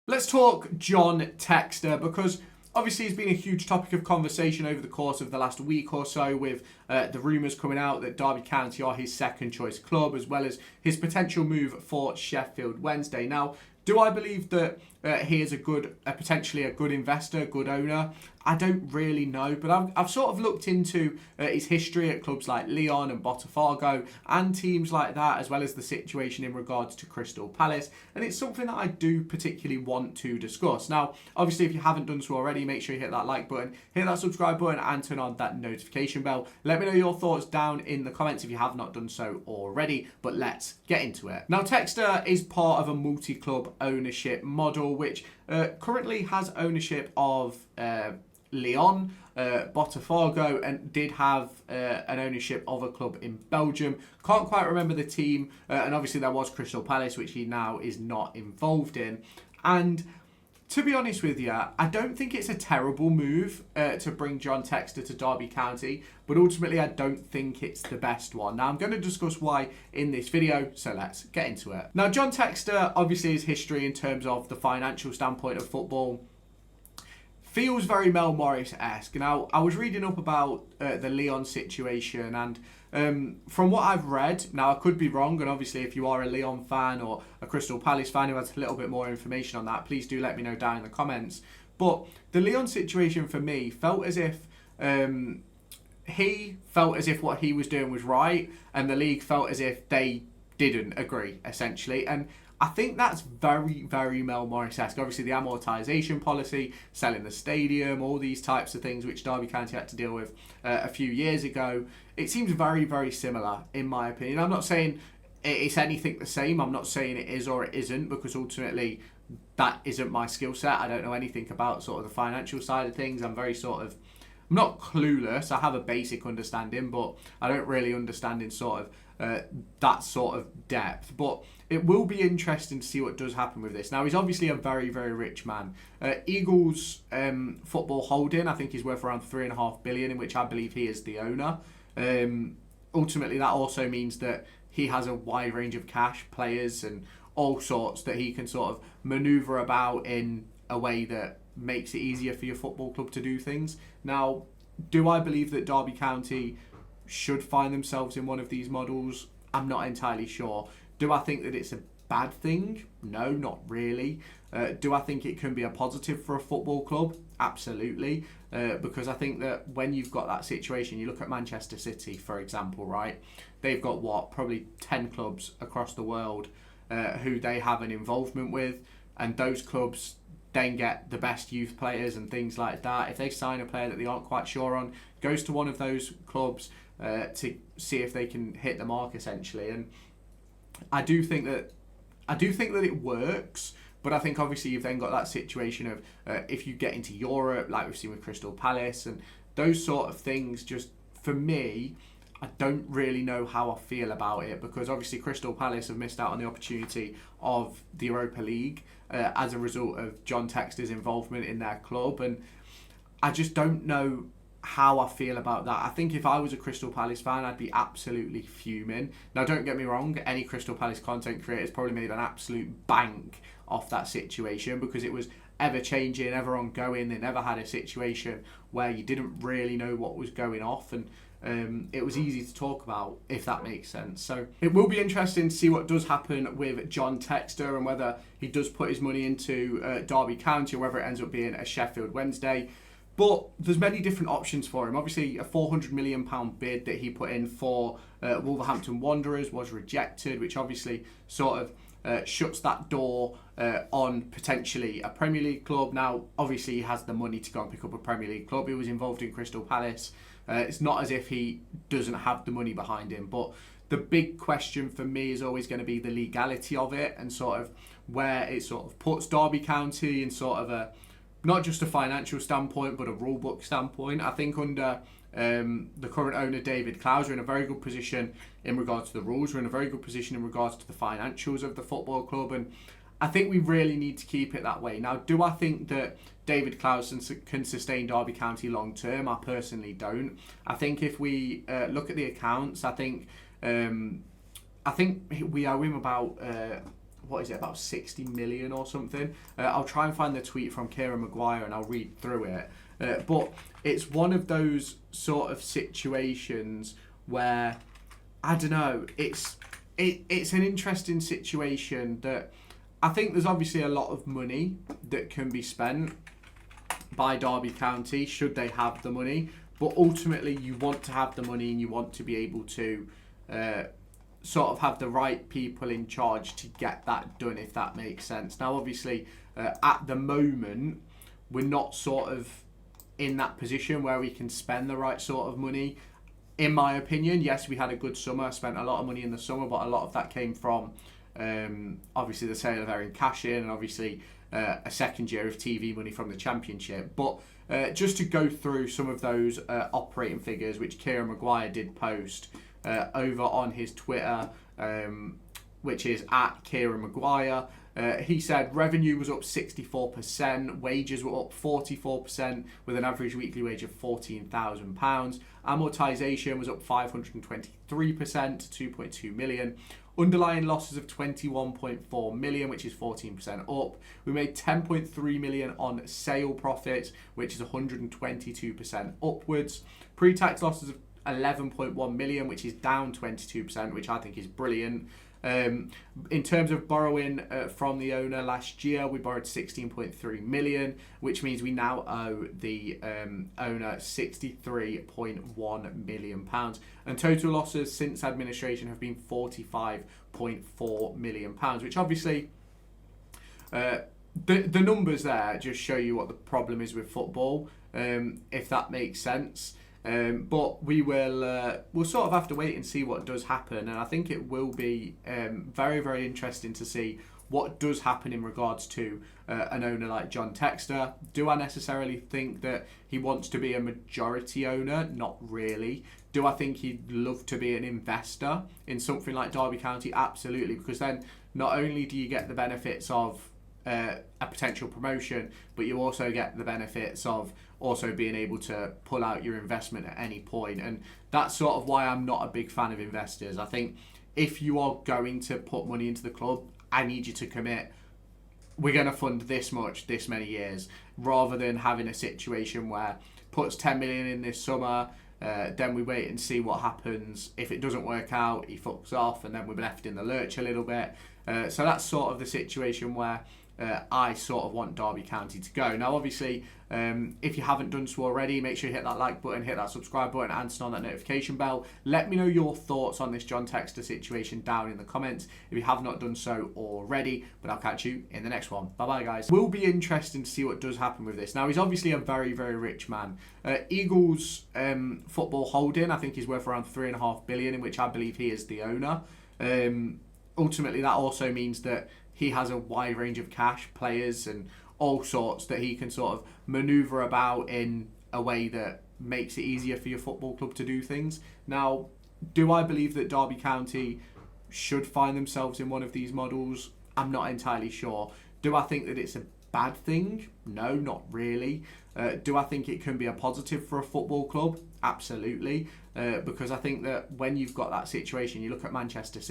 Let's talk John Textor, because obviously it's been a huge topic of conversation over the course of the last week or so, with the rumours coming out that Derby County are his second choice club, as well as his potential move for Sheffield Wednesday. Now, do I believe that he is potentially a good investor, good owner? I don't really know, but I've sort of looked into his history at clubs like Lyon and Botafogo and teams like that, as well as the situation in regards to Crystal Palace, and it's something that I do particularly want to discuss. Now, obviously, if you haven't done so already, make sure you hit that like button, hit that subscribe button, and turn on that notification bell. Let me know your thoughts down in the comments if you have not done so already, but let's get into it. Now, Textor is part of a multi-club ownership model, which currently has ownership of Lyon, Botafogo, and did have an ownership of a club in Belgium. Can't quite remember the team, and obviously there was Crystal Palace, which he now is not involved in. And to be honest with you, I don't think it's a terrible move to bring John Textor to Derby County, but ultimately I don't think it's the best one. Now, I'm going to discuss why in this video, so let's get into it. Now, John Textor, obviously his history in terms of the financial standpoint of football feels very Mel Morris-esque. Now, I was reading up about the Lyon situation, and from what I've read, now I could be wrong, and obviously if you are a Lyon fan or a Crystal Palace fan who has a little bit more information on that, please do let me know down in the comments. But the Lyon situation for me felt as if he felt as if what he was doing was right, and the league felt as if they didn't agree, essentially. And I think that's very, very Mel Morris-esque. Obviously, the amortisation policy, selling the stadium, all these types of things which Derby County had to deal with a few years ago. It seems very, very similar, in my opinion. I'm not saying it's anything the same. I'm not saying it is or it isn't, because ultimately that isn't my skill set. I don't know anything about sort of the financial side of things. I'm not clueless. I have a basic understanding, but I don't really understand in sort of that sort of depth. But it will be interesting to see what does happen with this. Now, he's obviously a very, very rich man. Eagles football holding, I think, is worth around $3.5 billion, in which I believe he is the owner. Ultimately, that also means that he has a wide range of cash, players, and all sorts that he can sort of manoeuvre about in a way that makes it easier for your football club to do things. Now, do I believe that Derby County should find themselves in one of these models? I'm not entirely sure. Do I think that it's a bad thing? No, not really. Do I think it can be a positive for a football club? Absolutely. Because I think that when you've got that situation, you look at Manchester City, for example, right? They've got, probably 10 clubs across the world who they have an involvement with, and those clubs then get the best youth players and things like that. If they sign a player that they aren't quite sure on, goes to one of those clubs to see if they can hit the mark, essentially. And I do think that it works, but I think obviously you've then got that situation of if you get into Europe, like we've seen with Crystal Palace and those sort of things, just for me, I don't really know how I feel about it, because obviously Crystal Palace have missed out on the opportunity of the Europa League as a result of John Textor's involvement in their club, and I just don't know how I feel about that. I think if I was a Crystal Palace fan, I'd be absolutely fuming. Now, don't get me wrong, any Crystal Palace content creators probably made an absolute bank off that situation, because it was ever changing, ever ongoing. They never had a situation where you didn't really know what was going off, and it was easy to talk about, if that makes sense. So it will be interesting to see what does happen with John Textor, and whether he does put his money into Derby County, or whether it ends up being a Sheffield Wednesday. But there's many different options for him. Obviously, a £400 million bid that he put in for Wolverhampton Wanderers was rejected, which obviously sort of shuts that door on potentially a Premier League club. Now, obviously, he has the money to go and pick up a Premier League club. He was involved in Crystal Palace. It's not as if he doesn't have the money behind him. But the big question for me is always going to be the legality of it, and sort of where it sort of puts Derby County in sort of a, not just a financial standpoint, but a rule book standpoint. I think under the current owner, David Clowes, we're in a very good position in regards to the rules. We're in a very good position in regards to the financials of the football club. And I think we really need to keep it that way. Now, do I think that David Clowes can sustain Derby County long term? I personally don't. I think if we look at the accounts, I think we owe him about what is it, about 60 million or something. I'll try and find the tweet from Kieran Maguire and I'll read through it. But it's one of those sort of situations where, I don't know, it's an interesting situation that I think there's obviously a lot of money that can be spent by Derby County should they have the money, but ultimately you want to have the money and you want to be able to sort of have the right people in charge to get that done, if that makes sense. Now obviously at the moment we're not sort of in that position where we can spend the right sort of money. In my opinion, yes, we had a good summer, spent a lot of money in the summer, but a lot of that came from obviously the sale of Erin Cashin and obviously a second year of TV money from the Championship. But just to go through some of those operating figures, which Kieran Maguire did post over on his Twitter, which is at Kieran Maguire. He said revenue was up 64%, wages were up 44% with an average weekly wage of £14,000. Amortisation was up 523% to 2.2 million. Underlying losses of 21.4 million, which is 14% up. We made 10.3 million on sale profits, which is 122% upwards. Pre-tax losses of 11.1 million, which is down 22%, which I think is brilliant. In terms of borrowing from the owner last year, we borrowed 16.3 million, which means we now owe the owner 63.1 million pounds, and total losses since administration have been 45.4 million pounds, which obviously the numbers there just show you what the problem is with football, if that makes sense. But we'll sort of have to wait and see what does happen, and I think it will be very, very interesting to see what does happen in regards to an owner like John Textor. Do I necessarily think that he wants to be a majority owner? Not really. Do I think he'd love to be an investor in something like Derby County? Absolutely, because then not only do you get the benefits of a potential promotion, but you also get the benefits of also being able to pull out your investment at any point. And that's sort of why I'm not a big fan of investors. I think if you are going to put money into the club, I need you to commit, we're going to fund this much, this many years, rather than having a situation where puts 10 million in this summer, then we wait and see what happens. If it doesn't work out, he fucks off, and then we're left in the lurch a little bit. So that's sort of the situation where I sort of want Derby County to go. Now, obviously, if you haven't done so already, make sure you hit that like button, hit that subscribe button, and turn on that notification bell. Let me know your thoughts on this John Textor situation down in the comments if you have not done so already, but I'll catch you in the next one. Bye-bye, guys. Will be interesting to see what does happen with this. Now, he's obviously a very, very rich man. Eagles football holding, I think, is worth around 3.5 billion, in which I believe he is the owner. Ultimately, that also means that he has a wide range of cash, players, and all sorts that he can sort of manoeuvre about in a way that makes it easier for your football club to do things. Now, do I believe that Derby County should find themselves in one of these models? I'm not entirely sure. Do I think that it's a bad thing? No, not really. Do I think it can be a positive for a football club? Absolutely. Because I think that when you've got that situation, you look at Manchester City,